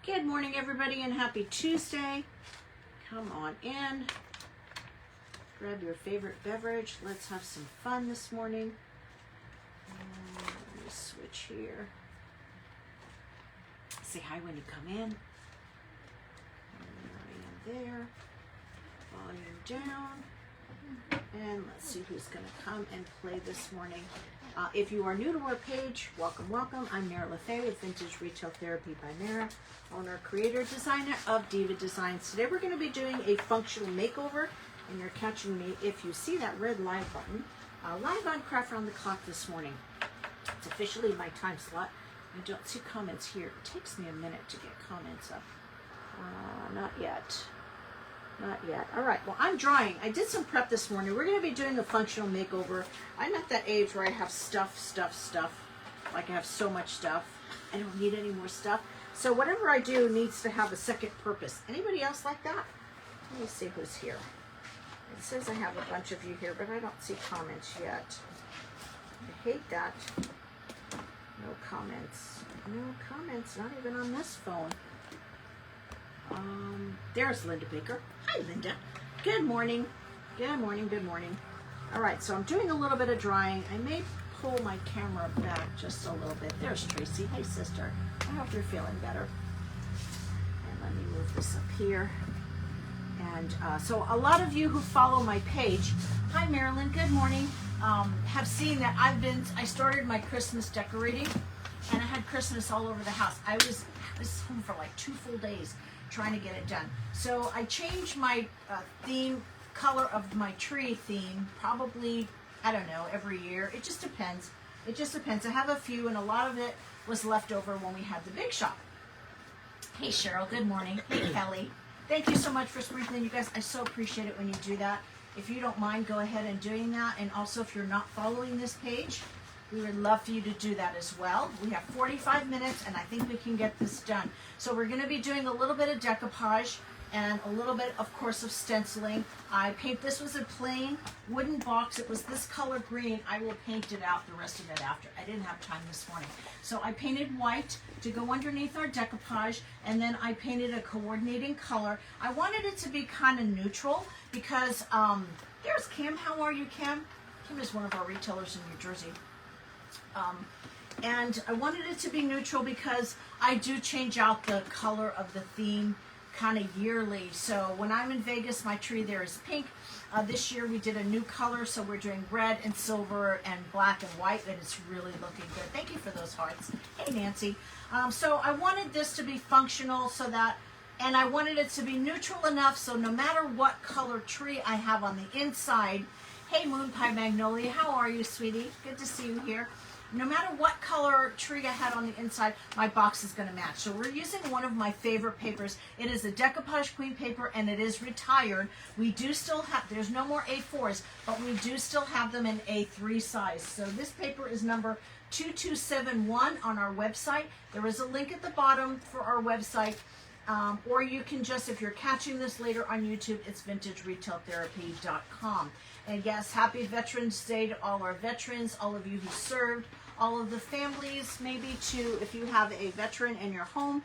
Good morning, everybody, and happy Tuesday. Come on in. Grab your favorite beverage. Let's have some fun this morning. Let me switch here. Say hi when you come in. There I am there. Volume down. And let's see who's going to come and play this morning. If you are new to our page, welcome, welcome. I'm Mara LaFay with Vintage Retail Therapy by Mara, owner, creator, designer of Diva Designs. Today we're going to be doing a functional makeover, and you're catching me if you see that red live button. Live on Craft Round the Clock this morning. It's officially my time slot. I don't see comments here. It takes me a minute to get comments up. Not yet. Not yet. All right. Well, I'm drawing. I did some prep this morning. We're going to be doing a functional makeover. I'm at that age where I have stuff. Like I have so much stuff. I don't need any more stuff. So whatever I do needs to have a second purpose. Anybody else like that? Let me see who's here. It says I have a bunch of you here, but I don't see comments yet. I hate that. No comments. No comments. Not even on this phone. There's Linda Baker. Hi, Linda. Good morning. Good morning. Good morning. All right, so I'm doing a little bit of drawing. I may pull my camera back just a little bit. There's Tracy. Hey, sister. I hope you're feeling better. And let me move this up here. And so a lot of you who follow my page, hi, Marilyn. Good morning. Have seen that I started my Christmas decorating, and I had Christmas all over the house. I was home for like 2 full days trying to get it done. So I changed my theme, color of my tree theme, probably, I don't know, every year. It just depends. It just depends. I have a few, and a lot of it was left over when we had the big shop. Hey, Cheryl. Good morning. Hey, Kelly. Thank you so much for sprinkling, you guys. I so appreciate it when you do that. If you don't mind, go ahead and doing that. And also, if you're not following this page, we would love for you to do that as well. We have 45 minutes, and I think we can get this done. So we're going to be doing a little bit of decoupage and a little bit, of course, of stenciling. This was a plain wooden box. It was this color green. I will paint it out, the rest of it after. I didn't have time this morning. So I painted white to go underneath our decoupage, and then I painted a coordinating color. I wanted it to be kind of neutral because, there's Kim. How are you, Kim? Kim is one of our retailers in New Jersey. And I wanted it to be neutral because I do change out the color of the theme kind of yearly. So when I'm in Vegas, my tree there is pink. This year we did a new color, so we're doing red and silver and black and white, and it's really looking good. Thank you for those hearts. Hey, Nancy. So I wanted this to be functional and I wanted it to be neutral enough so no matter what color tree I have on the inside. Hey, Moon Pie Magnolia, how are you, sweetie? Good to see you here. No matter what color tree I had on the inside, my box is going to match. So we're using one of my favorite papers. It is a Decoupage Queen paper, and it is retired. We do still have, there's no more A4s, but we do still have them in A3 size. So this paper is number 2271 on our website. There is a link at the bottom for our website. Or you can just, if you're catching this later on YouTube, it's vintageretailtherapy.com. And yes, happy Veterans Day to all our veterans, all of you who served, all of the families, maybe too, if you have a veteran in your home,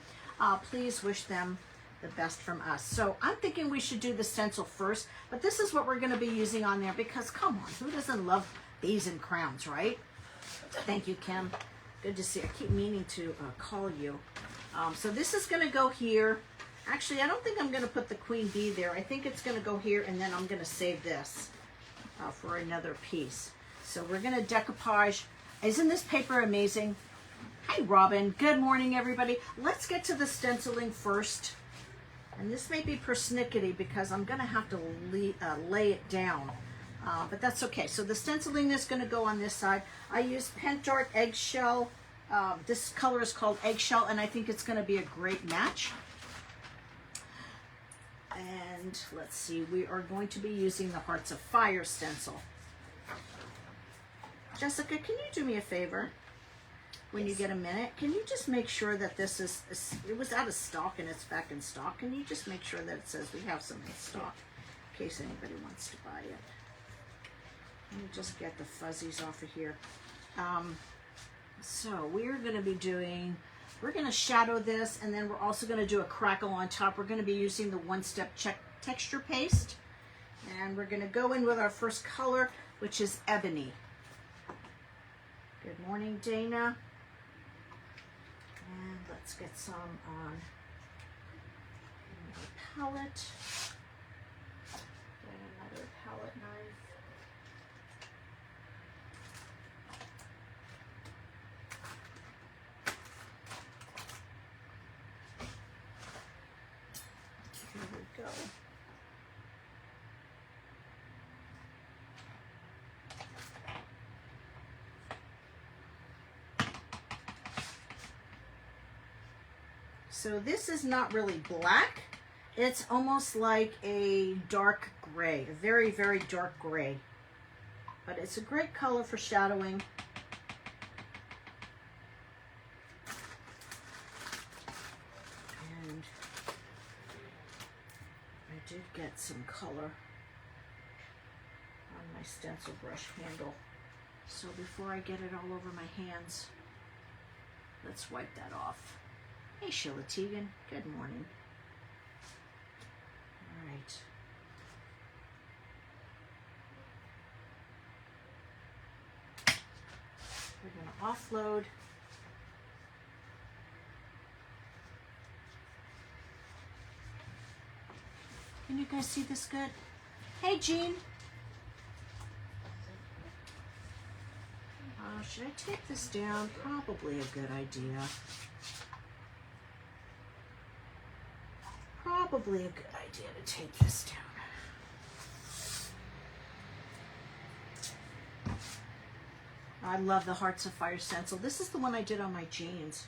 please wish them the best from us. So I'm thinking we should do the stencil first, but this is what we're going to be using on there because, come on, who doesn't love bees and crowns, right? Thank you, Kim. Good to see you. I keep meaning to call you. So this is going to go here. Actually, I don't think I'm going to put the queen bee there. I think it's going to go here, and then I'm going to save this for another piece. So we're going to decoupage. Isn't this paper amazing? Hi, Robin. Good morning, everybody. Let's get to the stenciling first. And this may be persnickety because I'm going to have to lay it down. But that's okay. So the stenciling is going to go on this side. I use Pen Dart Eggshell. This color is called Eggshell, and I think it's going to be a great match. And let's see, we are going to be using the Hearts of Fire stencil. Jessica, can you do me a favor? When you get a minute, can you just make sure that this is, it was out of stock and it's back in stock. Can you just make sure that it says we have some in stock in case anybody wants to buy it? Let me just get the fuzzies off of here. So we're going to be doing We're going to shadow this, and then we're also going to do a crackle on top. We're going to be using the One Step texture paste, and we're going to go in with our first color, which is Ebony. Good morning, Dana. And let's get some on our palette. Get another palette knife. Here we go. So this is not really black. It's almost like a dark gray, a very, very dark gray. But it's a great color for shadowing. And I did get some color on my stencil brush handle. So before I get it all over my hands, let's wipe that off. Hey, Sheila Teagan. Good morning. All right. We're going to offload. Can you guys see this good? Hey, Jean. Should I take this down? Probably a good idea. Probably a good idea to take this down. I love the Hearts of Fire stencil. This is the one I did on my jeans,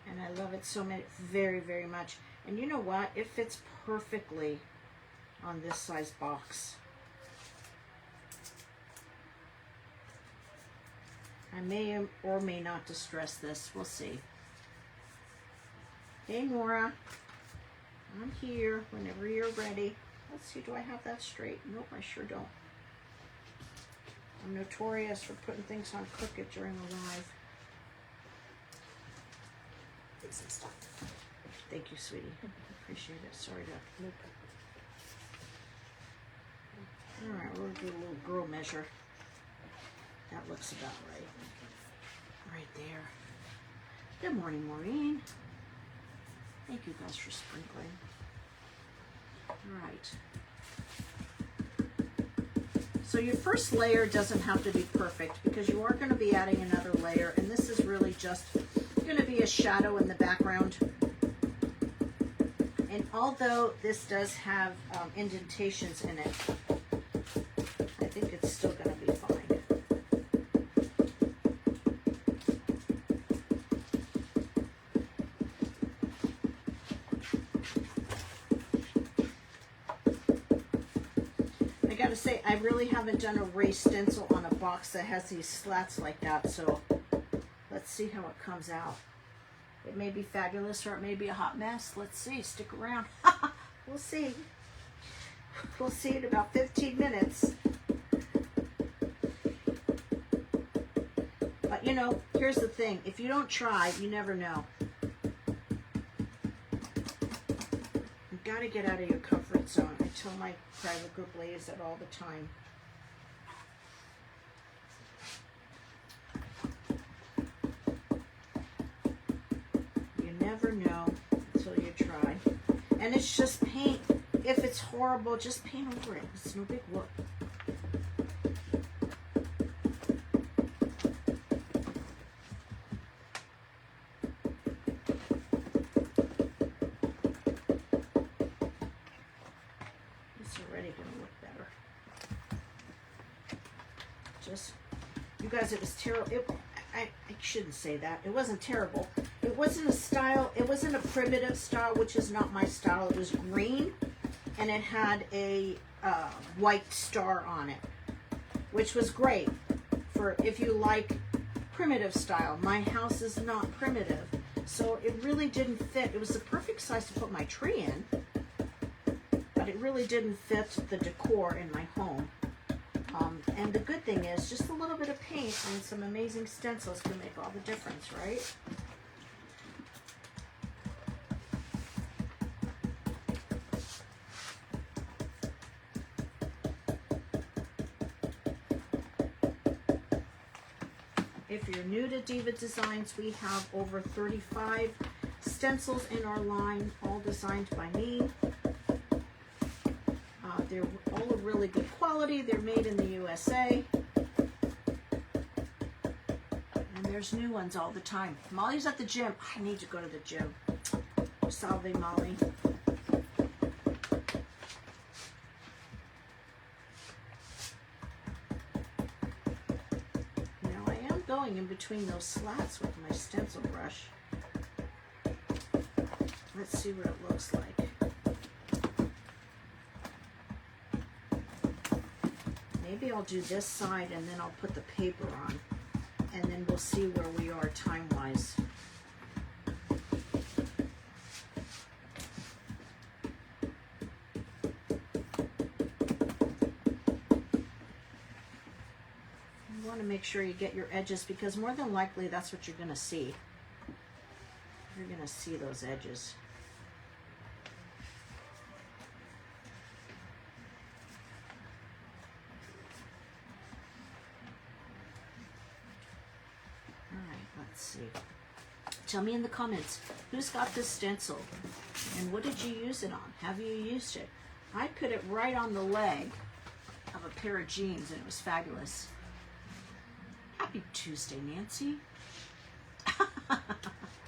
and I love it so very, very much. And you know what? It fits perfectly on this size box. I may or may not distress this. We'll see. Hey, Nora. I'm here whenever you're ready. Let's see, do I have that straight? Nope, I sure don't. I'm notorious for putting things on crooked during a live. Fixing stuff. Thank you, sweetie. Appreciate it. Sorry to loop. All right, we'll do a little girl measure. That looks about right. Right there. Good morning, Maureen. Thank you guys for sprinkling. All right. So your first layer doesn't have to be perfect because you are going to be adding another layer, and this is really just going to be a shadow in the background. And although this does have indentations in it, I think it's still going to be fine. Say I really haven't done a raised stencil on a box that has these slats like that, so let's see how it comes out. It may be fabulous or it may be a hot mess. Let's see. Stick around. We'll see. We'll see in about 15 minutes. But you know, here's the thing. If you don't try, you never know. You've got to get out of your comfort zone. I tell my private group ladies that all the time. You never know until you try. And it's just paint. If it's horrible, just paint over it. It's no big whoop. It was terrible. I shouldn't say that. It wasn't terrible. It wasn't a style. It wasn't a primitive style, which is not my style. It was green, and it had a white star on it, which was great for if you like primitive style. My house is not primitive, so it really didn't fit. It was the perfect size to put my tree in, but it really didn't fit the decor in my home. And the good thing is, just a little bit of paint and some amazing stencils can make all the difference, right? If you're new to Diva Designs, we have over 35 stencils in our line, all designed by me. They're all of really good quality. They're made in the USA. And there's new ones all the time. Molly's at the gym. I need to go to the gym. Salve, Molly. Now I am going in between those slats with my stencil brush. Let's see what it looks like. Maybe I'll do this side and then I'll put the paper on, and then we'll see where we are time-wise. You want to make sure you get your edges, because more than likely that's what you're going to see. You're going to see those edges. Let's see. Tell me in the comments, who's got this stencil and what did you use it on? Have you used it? I put it right on the leg of a pair of jeans and it was fabulous. Happy Tuesday, Nancy.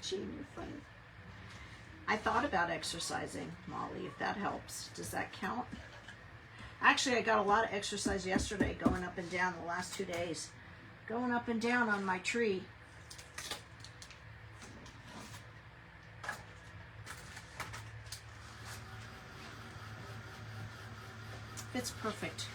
Jean, you're funny. I thought about exercising, Molly, if that helps. Does that count? Actually, I got a lot of exercise yesterday, going up and down the last 2 days. Going up and down on my tree. It's perfect.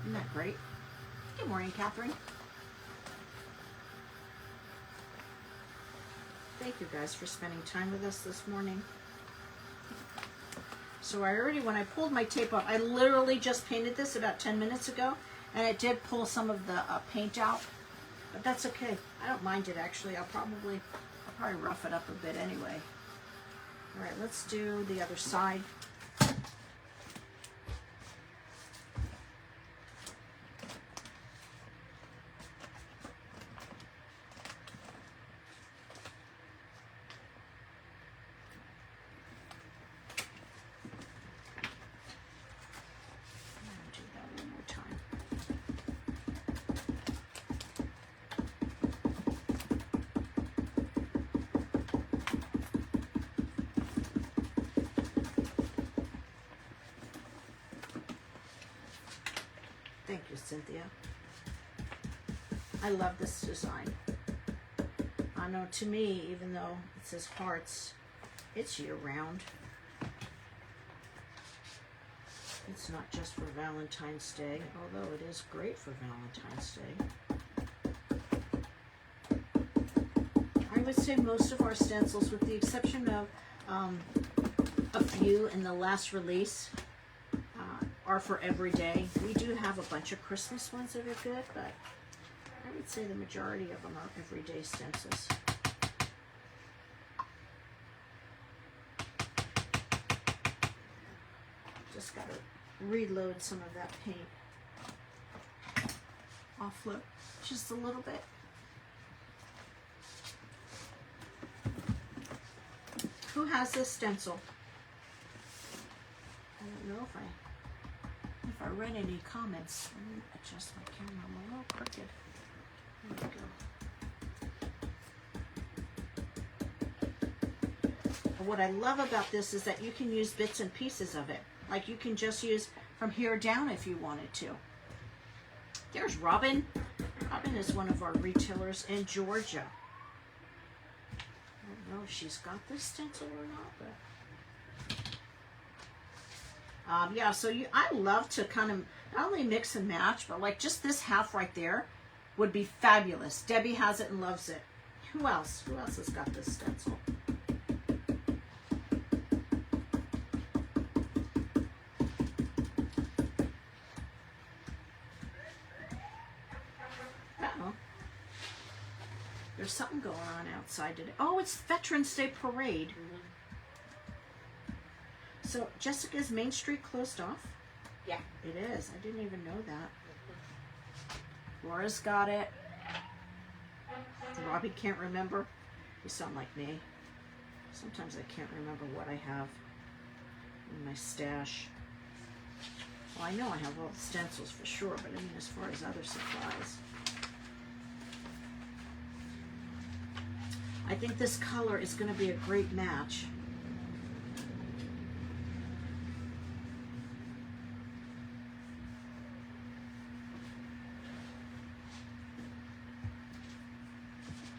Isn't that great? Good morning, Catherine. Thank you guys for spending time with us this morning. So I already, when I pulled my tape off, I literally just painted this about 10 minutes ago, and it did pull some of the paint out, but that's okay. I don't mind it, actually. I'll probably rough it up a bit anyway. All right, let's do the other side. Thank you, Cynthia. I love this design. I know, to me, even though it says hearts, it's year-round. It's not just for Valentine's Day, although it is great for Valentine's Day. I would say most of our stencils, with the exception of a few in the last release, are for every day. We do have a bunch of Christmas ones that are good, but I would say the majority of them are everyday stencils. Just got to reload some of that paint. I'll flip just a little bit. Who has this stencil? I don't know if I read any comments. Let me adjust my camera. I'm a little crooked. There we go. What I love about this is that you can use bits and pieces of it. Like you can just use from here down if you wanted to. There's Robin. Robin is one of our retailers in Georgia. I don't know if she's got this stencil or not, but yeah, so I love to kind of not only mix and match, but like just this half right there would be fabulous. Debbie has it and loves it. Who else? Who else has got this stencil? There's something going on outside today. Oh, it's Veterans Day Parade. So, Jessica's Main Street closed off? Yeah. It is. I didn't even know that. Laura's got it. Robbie can't remember. You sound like me. Sometimes I can't remember what I have in my stash. Well, I know I have all the stencils for sure, but I mean as far as other supplies. I think this color is going to be a great match.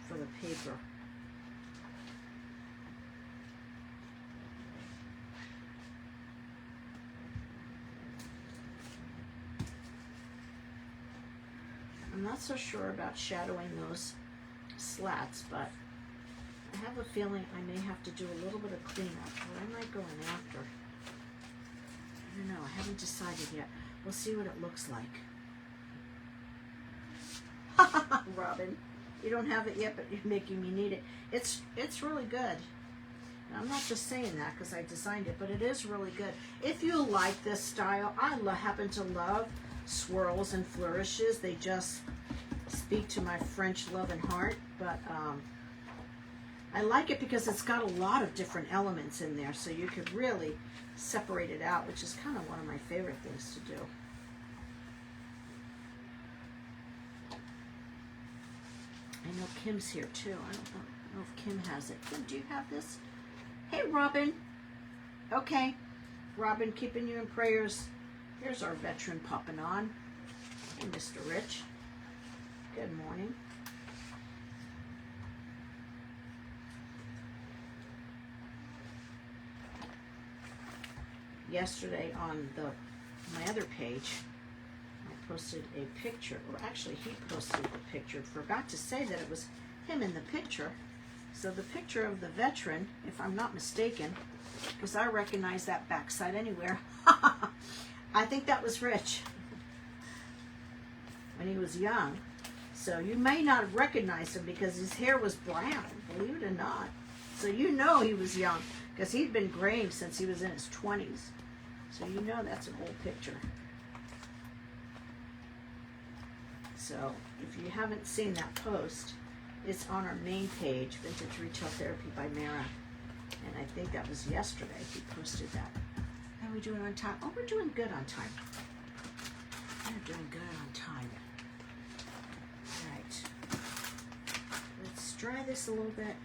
For the paper. I'm not so sure about shadowing those slats, but I have a feeling I may have to do a little bit of cleanup. What am I going after? I don't know. I haven't decided yet. We'll see what it looks like. Robin, you don't have it yet, but you're making me need it. It's really good. And I'm not just saying that because I designed it, but it is really good. If you like this style, I happen to love swirls and flourishes. They just speak to my French love and heart, but I like it because it's got a lot of different elements in there, so you could really separate it out, which is kind of one of my favorite things to do. I know Kim's here too. I don't know if Kim has it. Kim, do you have this? Hey, Robin. Okay. Robin, keeping you in prayers. Here's our veteran popping on. Hey, Mr. Rich. Good morning. Yesterday on my other page, I posted a picture, or actually he posted a picture. Forgot to say that it was him in the picture. So the picture of the veteran, if I'm not mistaken, because I recognize that backside anywhere. I think that was Rich when he was young. So you may not have recognized him because his hair was brown, believe it or not. So you know he was young because he'd been graying since he was in his 20s. So you know that's an old picture. So if you haven't seen that post, it's on our main page, Vintage Retail Therapy by Mara. And I think that was yesterday he posted that. How are we doing on time? Oh, we're doing good on time. We're doing good on time. All right. Let's dry this a little bit.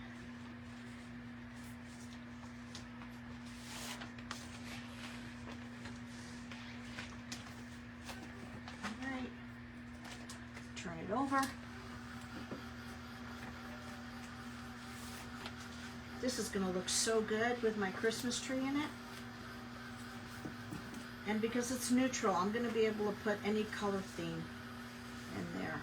All right. Turn it over. This is going to look so good with my Christmas tree in it. And because it's neutral, I'm going to be able to put any color theme in there.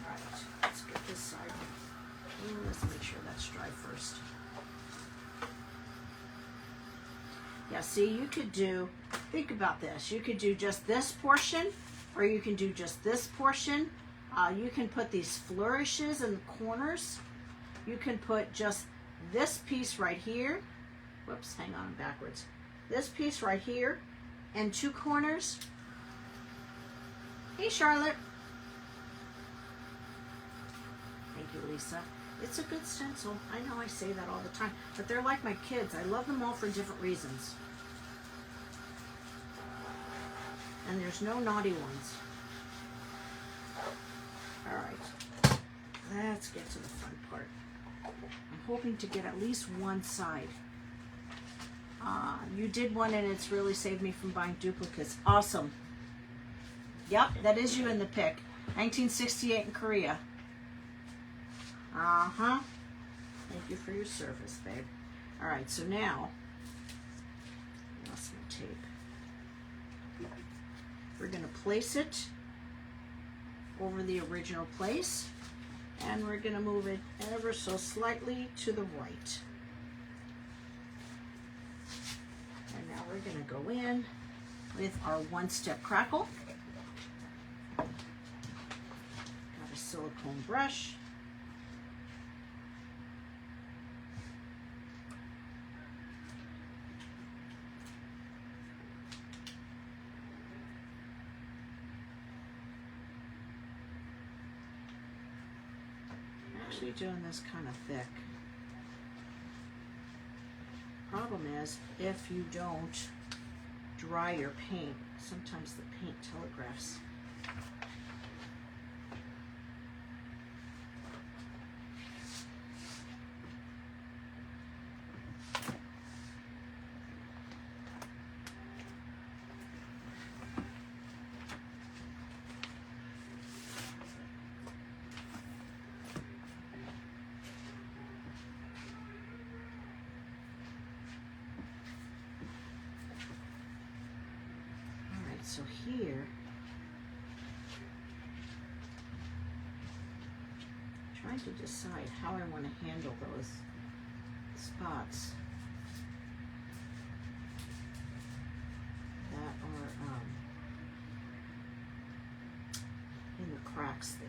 All right, let's get this side. Let's make sure that's dry first. Yeah, see, you could do, think about this. You could do just this portion, or you can do just this portion. You can put these flourishes in the corners. You can put just this piece right here. Whoops, hang on, I'm backwards. This piece right here and two corners. Hey, Charlotte. Thank you, Lisa. It's a good stencil. I know I say that all the time, but they're like my kids. I love them all for different reasons. And there's no naughty ones. All right, let's get to the fun part. I'm hoping to get at least one side. You did one and it's really saved me from buying duplicates. Awesome. Yep, that is you in the pic. 1968 in Korea. Uh-huh. Thank you for your service, babe. All right, so now, I lost my tape. We're going to place it over the original place, and we're going to move it ever so slightly to the right. And now we're going to go in with our one-step crackle. silicone brush. I'm actually doing this kind of thick. Problem is, if you don't dry your paint, sometimes the paint telegraphs. So here, trying to decide how I want to handle those spots that are in the cracks there.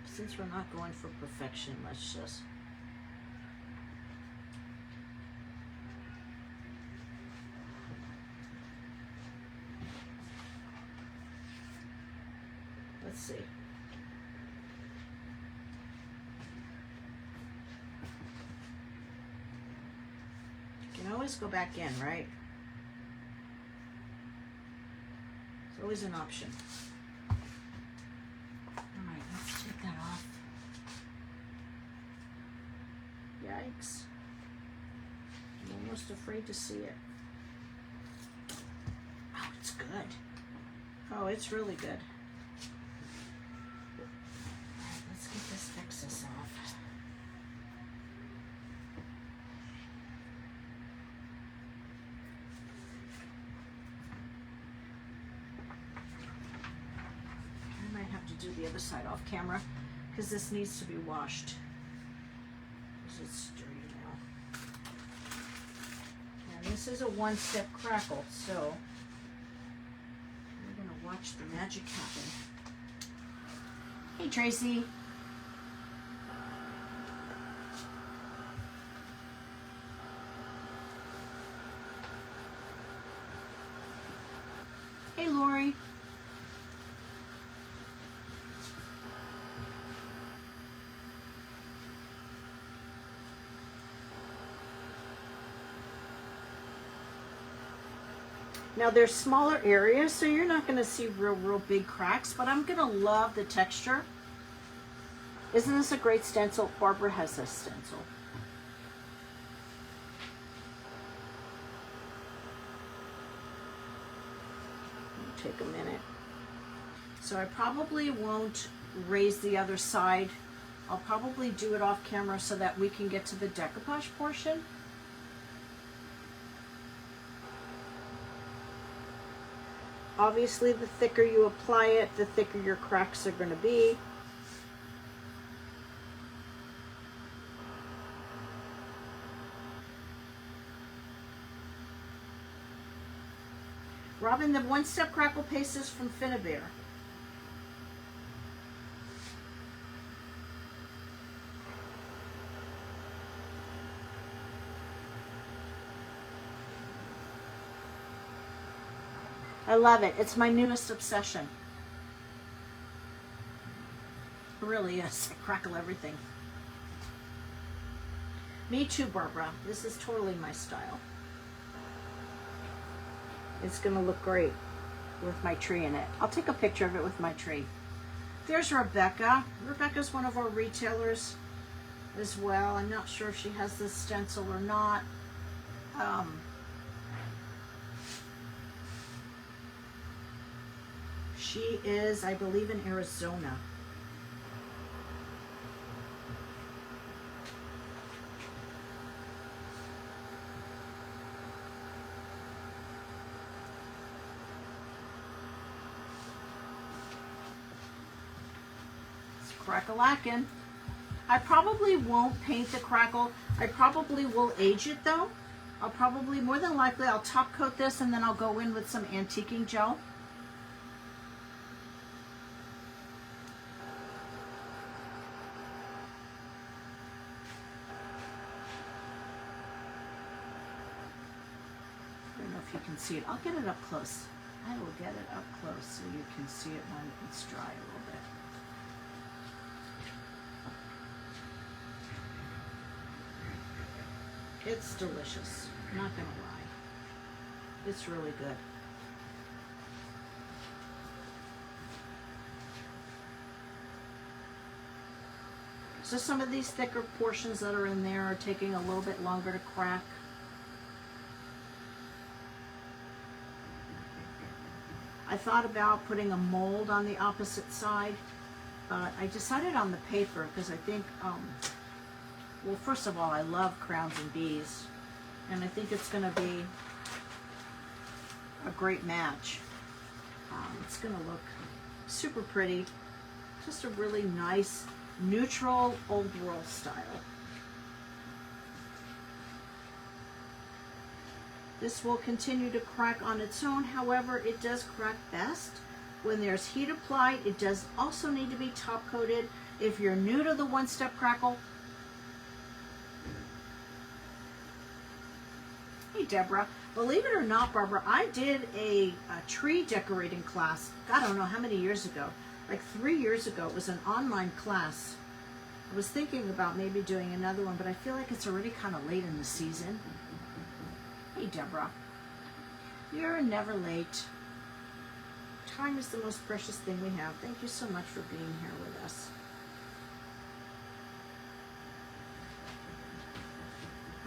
Since we're not going for perfection, let's just let's see. You can always go back in, right? It's always an option. That off. Yikes. I'm almost afraid to see it. Oh, it's good. Oh, it's really good. Alright, let's get this excess off. I might have to do the other side off camera because this needs to be washed. Because it's dirty now. And this is a one-step crackle, so we're gonna watch the magic happen. Hey, Tracy. Hey, Lori. Now there's smaller areas, so you're not going to see real big cracks, but I'm going to love the texture. Isn't this a great stencil? Barbara has this stencil. It'll take a minute. So I probably won't raise the other side. I'll probably do it off camera so that we can get to the decoupage portion. Obviously, the thicker you apply it, the thicker your cracks are going to be. Robin, the one-step crackle paste is from Finnabair. I love it. It's my newest obsession. It really is. I crackle everything. Me too, Barbara. This is totally my style. It's going to look great with my tree in it. I'll take a picture of it with my tree. There's Rebecca. Rebecca's one of our retailers as well. I'm not sure if she has this stencil or not. She is, I believe, in Arizona. It's crack-a-lackin'. I probably won't paint the crackle. I probably will age it though. I'll probably, more than likely, I'll top coat this and then I'll go in with some antiquing gel. I don't know if you can see it. I'll get it up close. I will get it up close so you can see it when it's dry a little bit. It's delicious, not gonna lie. It's really good. So some of these thicker portions that are in there are taking a little bit longer to crack. I thought about putting a mold on the opposite side, but I decided on the paper because I think, well, first of all, I love crowns and bees, and I think it's going to be a great match. It's going to look super pretty, just a really nice, neutral, old world style. This will continue to crack on its own. However, it does crack best when there's heat applied. It does also need to be top coated. If you're new to the one-step crackle, hey Deborah, believe it or not, Barbara, I did a tree decorating class, God, I don't know how many years ago, like 3 years ago. It was an online class. I was thinking about maybe doing another one, but I feel like it's already kind of late in the season. Hey Deborah, you're never late. Time is the most precious thing we have. Thank you so much for being here with us.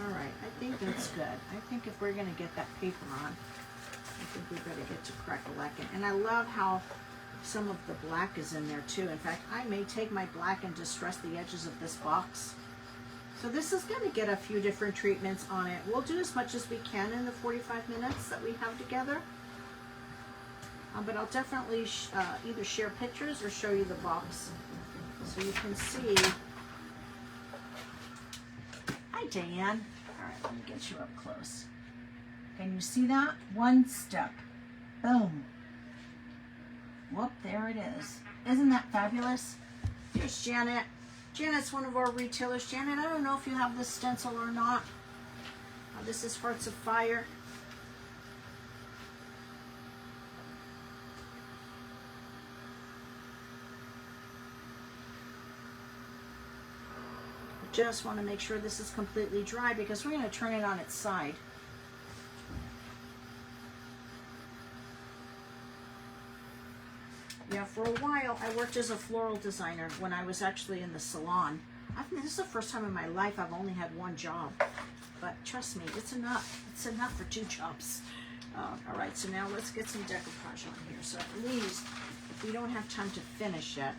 All right, I think that's good. I think if we're going to get that paper on, I think we better get to crack-a-lackin'. And I love how some of the black is in there too. In fact, I may take my black and distress the edges of this box. So this is going to get a few different treatments on it. We'll do as much as we can in the 45 minutes that we have together. But I'll definitely either share pictures or show you the box so you can see. Hi, Diane. All right, let me get you up close. Can you see that? One step. Boom. Whoop, there it is. Isn't that fabulous? Here's Janet. Janet's one of our retailers. Janet, I don't know if you have this stencil or not. This is Hearts of Fire. Just want to make sure this is completely dry because we're going to turn it on its side. Yeah, for a while I worked as a floral designer when I was actually in the salon. This is the first time in my life I've only had one job, but trust me, it's enough. It's enough for 2 jobs. All right, so now let's get some decoupage on here. So at least if we don't have time to finish yet,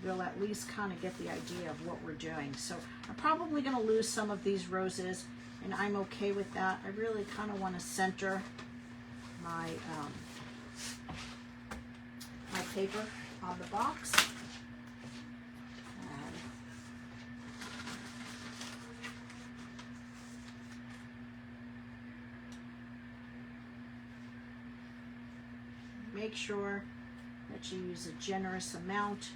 we'll at least kind of get the idea of what we're doing. So I'm probably going to lose some of these roses, and I'm okay with that. I really kind of want to center my my paper on the box. Make sure that you use a generous amount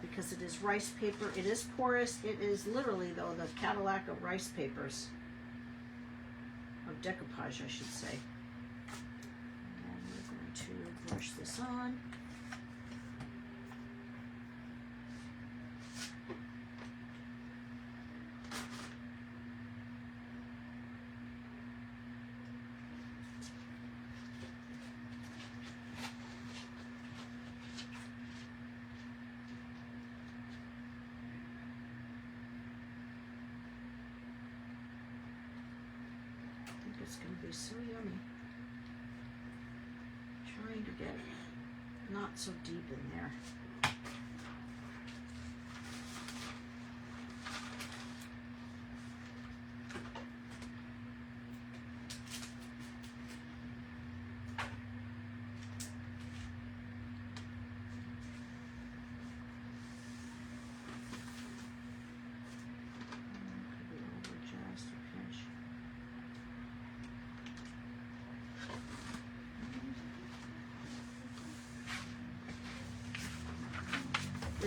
because it is rice paper. It is porous. It is literally, though, the Cadillac of rice papers, of decoupage, I should say. And we're going to brush this on. It's going to be so yummy. Trying to get not so deep in there.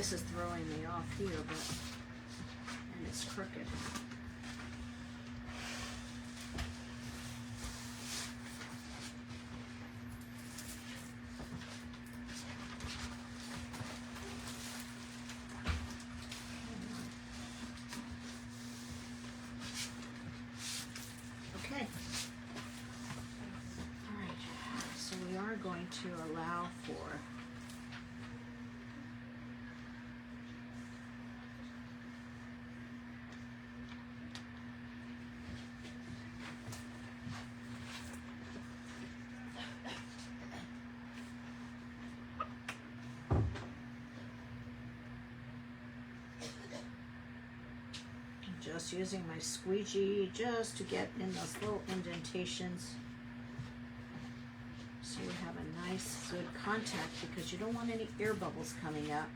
this is throwing me off here, and it's crooked. Okay. All right, so we are going to allow for just using my squeegee just to get in those little indentations so we have a nice good contact, because you don't want any air bubbles coming up.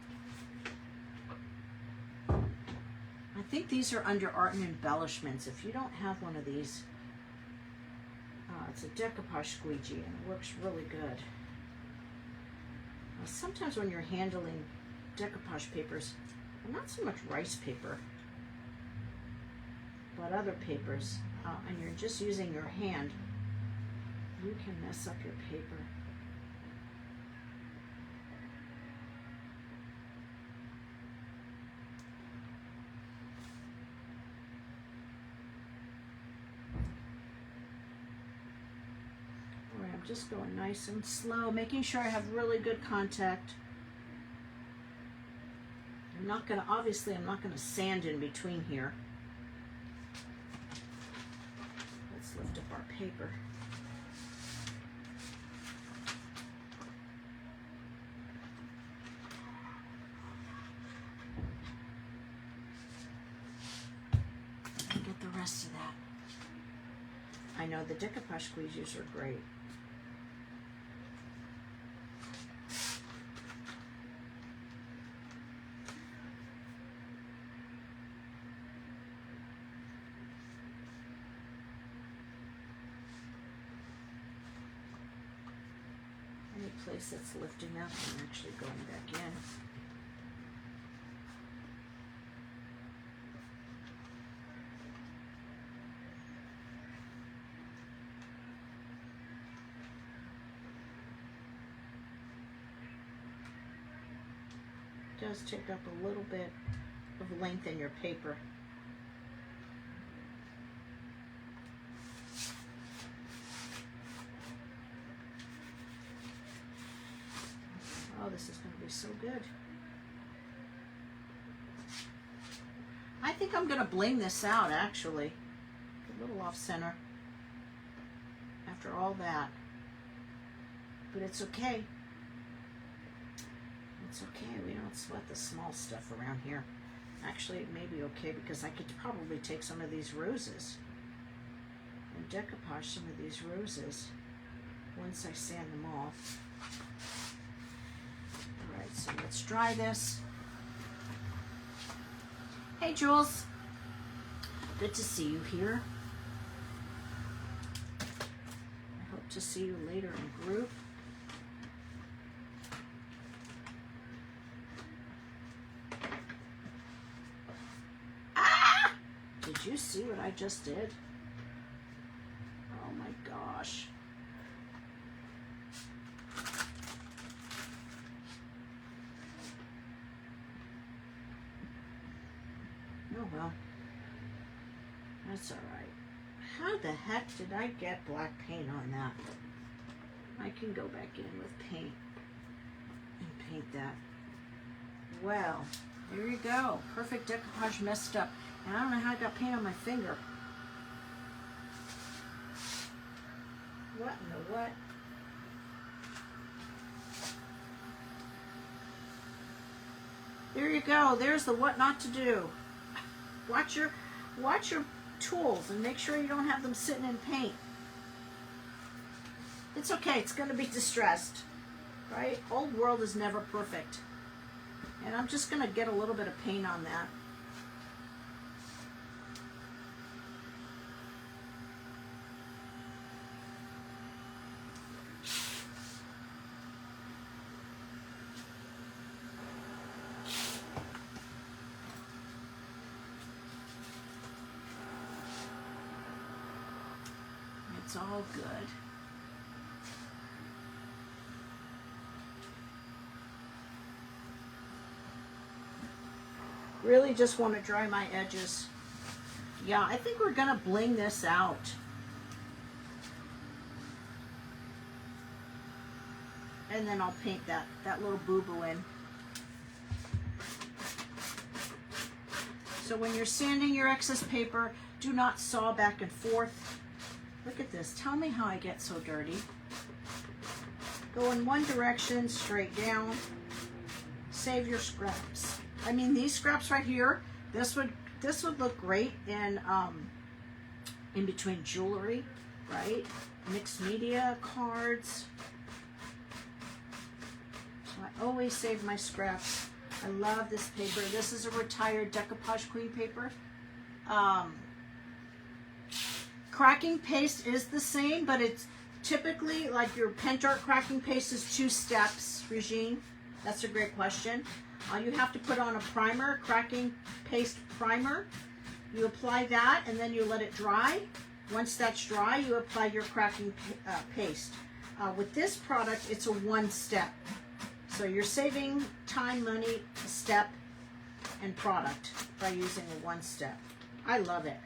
I think these are under art and embellishments. If you don't have one of these, it's a decoupage squeegee and it works really good. Sometimes when you're handling decoupage papers, and not so much rice paper, but other papers, and you're just using your hand, you can mess up your paper. All right, I'm just going nice and slow, making sure I have really good contact. I'm not gonna, obviously I'm not gonna sand in between here. Let's lift up our paper. And get the rest of that. I know the decoupage squeegees are great. Any place that's lifting up, I'm actually going back in. It does take up a little bit of length in your paper. Oh, this is going to be so good. I think I'm going to bling this out, actually. A little off center after all that. But it's okay. It's okay. We don't sweat the small stuff around here. Actually, it may be okay because I could probably take some of these roses and decoupage some of these roses once I sand them off. Alright, so let's dry this. Hey Jules, good to see you here. I hope to see you later in group. Ah! Did you see what I just did? Oh my gosh. Oh well, that's all right. How the heck did I get black paint on that? I can go back in with paint and paint that. Well, there you go. Perfect decoupage messed up. And I don't know how I got paint on my finger. What in the what? There you go. There's the what not to do. Watch your tools and make sure you don't have them sitting in paint. It's okay, it's going to be distressed, right? Old world is never perfect. And I'm just going to get a little bit of paint on that. It's all good. Really just want to dry my edges. Yeah, I think we're gonna bling this out. And then I'll paint that little boo-boo in. So when you're sanding your excess paper, do not saw back and forth. Look at this. Tell me how I get so dirty. Go in one direction, straight down. Save your scraps. I mean, these scraps right here, this would look great in between jewelry, right? Mixed media, cards. So I always save my scraps. I love this paper. This is a retired decoupage queen paper. Cracking paste is the same, but it's typically like your pen art cracking paste is 2 steps, Regine. That's a great question. You have to put on a primer, cracking paste primer. You apply that and then you let it dry. Once that's dry, you apply your cracking paste. With this product, it's a 1-step. So you're saving time, money, step, and product by using a 1-step. I love it.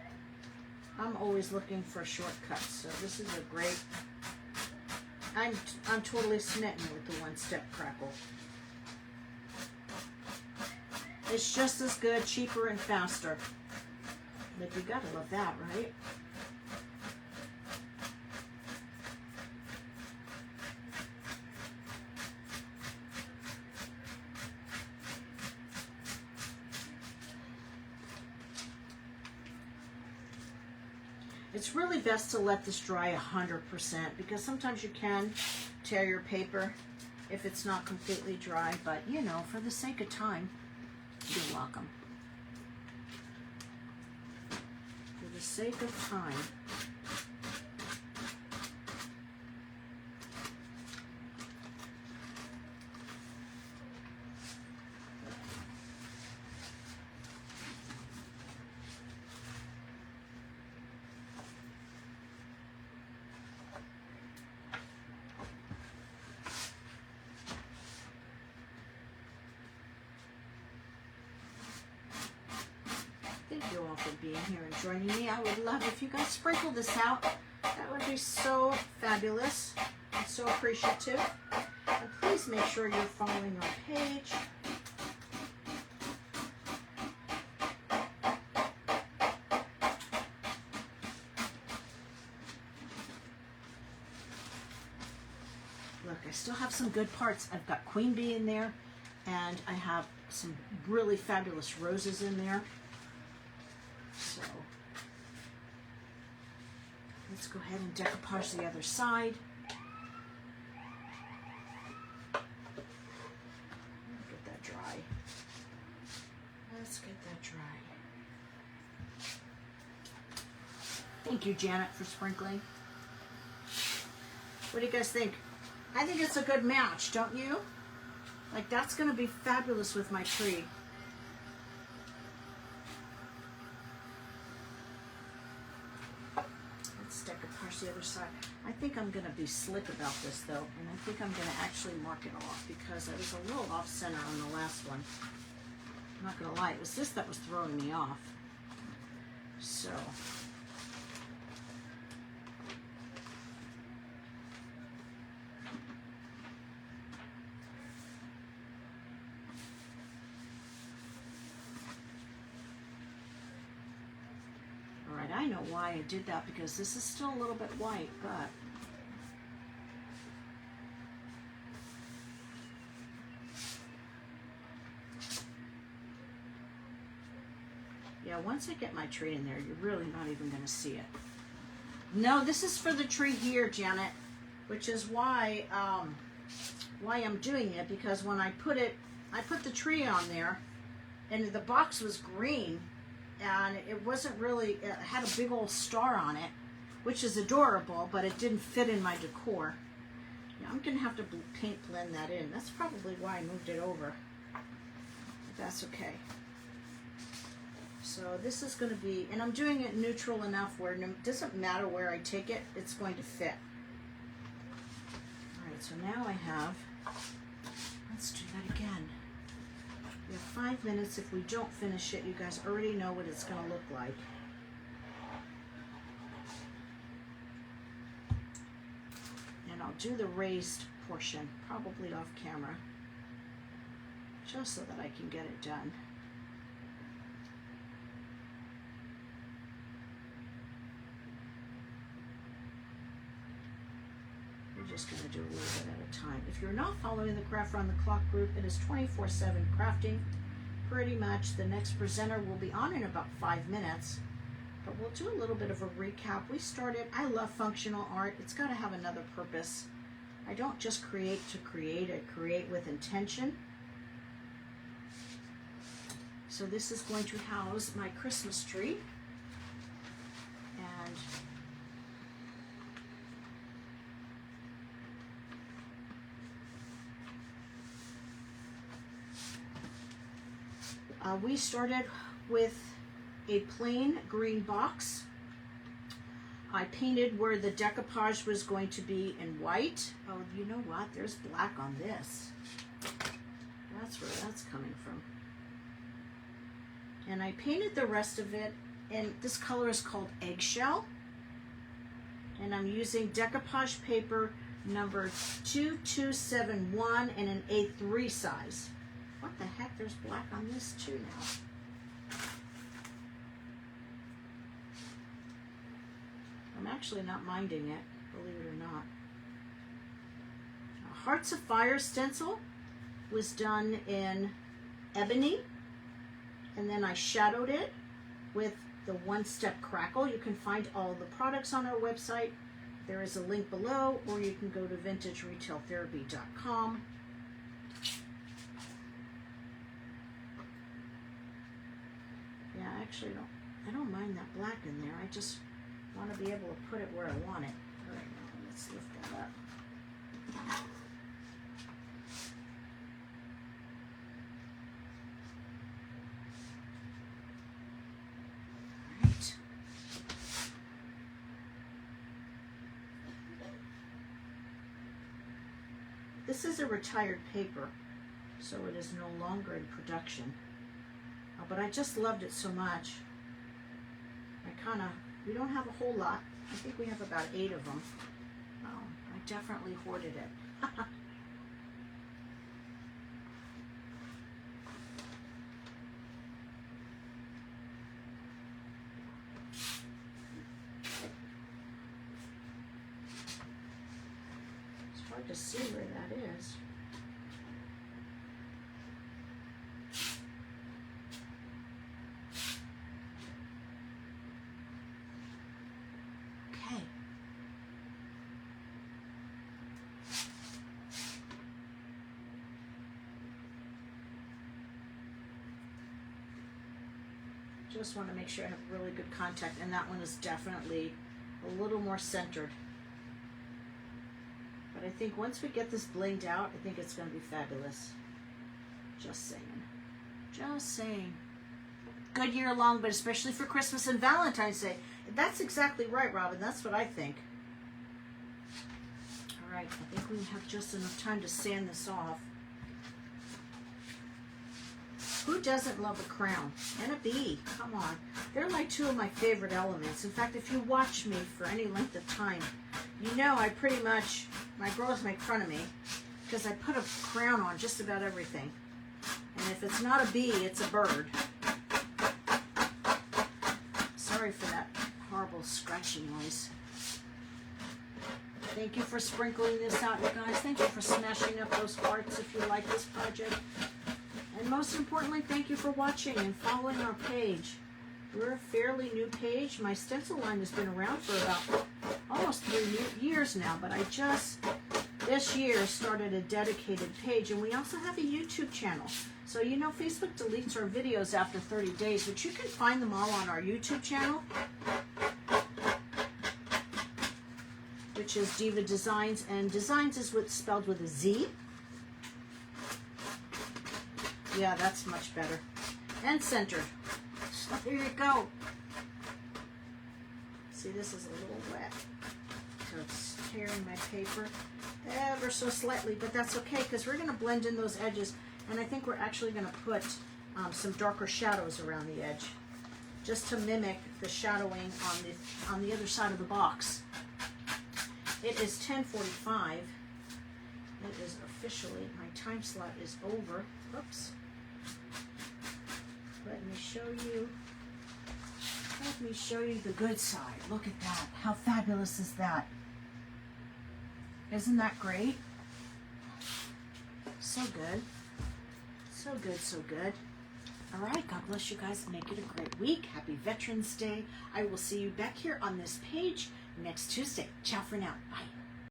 I'm always looking for shortcuts, so this is a great, I'm totally smitten with the 1-step crackle. It's just as good, cheaper, and faster. But you gotta love that, right? It's really best to let this dry 100% because sometimes you can tear your paper if it's not completely dry, but you know, for the sake of time, you're welcome. For the sake of time. Thank you all for being here and joining me. I would love if you guys sprinkle this out. That would be so fabulous and so appreciative. And please make sure you're following our page. Look, I still have some good parts. I've got queen bee in there, and I have some really fabulous roses in there. So let's go ahead and decoupage the other side. Get that dry. Let's get that dry. Thank you, Janet, for sprinkling. What do you guys think? I think it's a good match, don't you? Like, that's going to be fabulous with my tree. Let's decoupage the other side. I think I'm going to be slick about this, though, and I think I'm going to actually mark it off because I was a little off center on the last one. I'm not going to lie, it was this that was throwing me off. So... I know why I did that because this is still a little bit white, but yeah, once I get my tree in there, you're really not even going to see it. No, this is for the tree here, Janet, which is why I'm doing it, because when I put the tree on there, and the box was green. And it wasn't really, it had a big old star on it, which is adorable, but it didn't fit in my decor. Yeah, I'm going to have to paint blend that in. That's probably why I moved it over. But that's okay. So this is going to be, and I'm doing it neutral enough where it doesn't matter where I take it, it's going to fit. All right, so now I have, let's do that again. We have 5 minutes. If we don't finish it, you guys already know what it's going to look like. And I'll do the raised portion, probably off camera, just so that I can get it done. We're just going to do a little bit at a time. If you're not following the Craft Round the Clock group, it is 24/7 crafting. Pretty much the next presenter will be on in about 5 minutes, but we'll do a little bit of a recap. We started, I love functional art. It's got to have another purpose. I don't just create to create, I create with intention. So this is going to house my Christmas tree. And we started with a plain green box. I painted where the decoupage was going to be in white. Oh, you know what? There's black on this. That's where that's coming from. And I painted the rest of it, and this color is called Eggshell. And I'm using decoupage paper number 2271 in an A3 size. What the heck? There's black on this too now. I'm actually not minding it, believe it or not. Hearts of Fire stencil was done in ebony, and then I shadowed it with the one-step crackle. You can find all the products on our website. There is a link below, or you can go to vintageretailtherapy.com. Yeah, actually, I don't mind that black in there. I just want to be able to put it where I want it. All right, now let's lift that up. All right. This is a retired paper, so it is no longer in production. But I just loved it so much. We don't have a whole lot. I think we have about 8 of them. I definitely hoarded it. It's hard to see where that is. Just want to make sure I have really good contact, and that one is definitely a little more centered. But I think once we get this blinged out, I think it's going to be fabulous. Just saying. Just saying. Good year long, but especially for Christmas and Valentine's Day. That's exactly right, Robin. That's what I think. All right, I think we have just enough time to sand this off. Who doesn't love a crown and a bee? Come on. They're like 2 of my favorite elements. In fact, if you watch me for any length of time, you know I pretty much, my girls make fun of me because I put a crown on just about everything. And if it's not a bee, it's a bird. Sorry for that horrible scratchy noise. Thank you for sprinkling this out, you guys. Thank you for smashing up those hearts if you like this project. And most importantly, thank you for watching and following our page. We're a fairly new page. My stencil line has been around for about almost 3 years now, but I just this year started a dedicated page, and we also have a YouTube channel. So you know Facebook deletes our videos after 30 days, but you can find them all on our YouTube channel, which is Diva Designs, and Designs is spelled with a Z. Yeah, that's much better. And centered. So there you go. See, this is a little wet. So it's tearing my paper ever so slightly, but that's okay because we're going to blend in those edges, and I think we're actually going to put some darker shadows around the edge just to mimic the shadowing on the other side of the box. It is 10:45. It is officially, my time slot is over. Oops. Let me show you the good side. Look at that. How fabulous is that? Isn't that great? So good. So good, so good. All right, God bless you guys. Make it a great week. Happy Veterans Day. I will see you back here on this page next Tuesday. Ciao for now. Bye.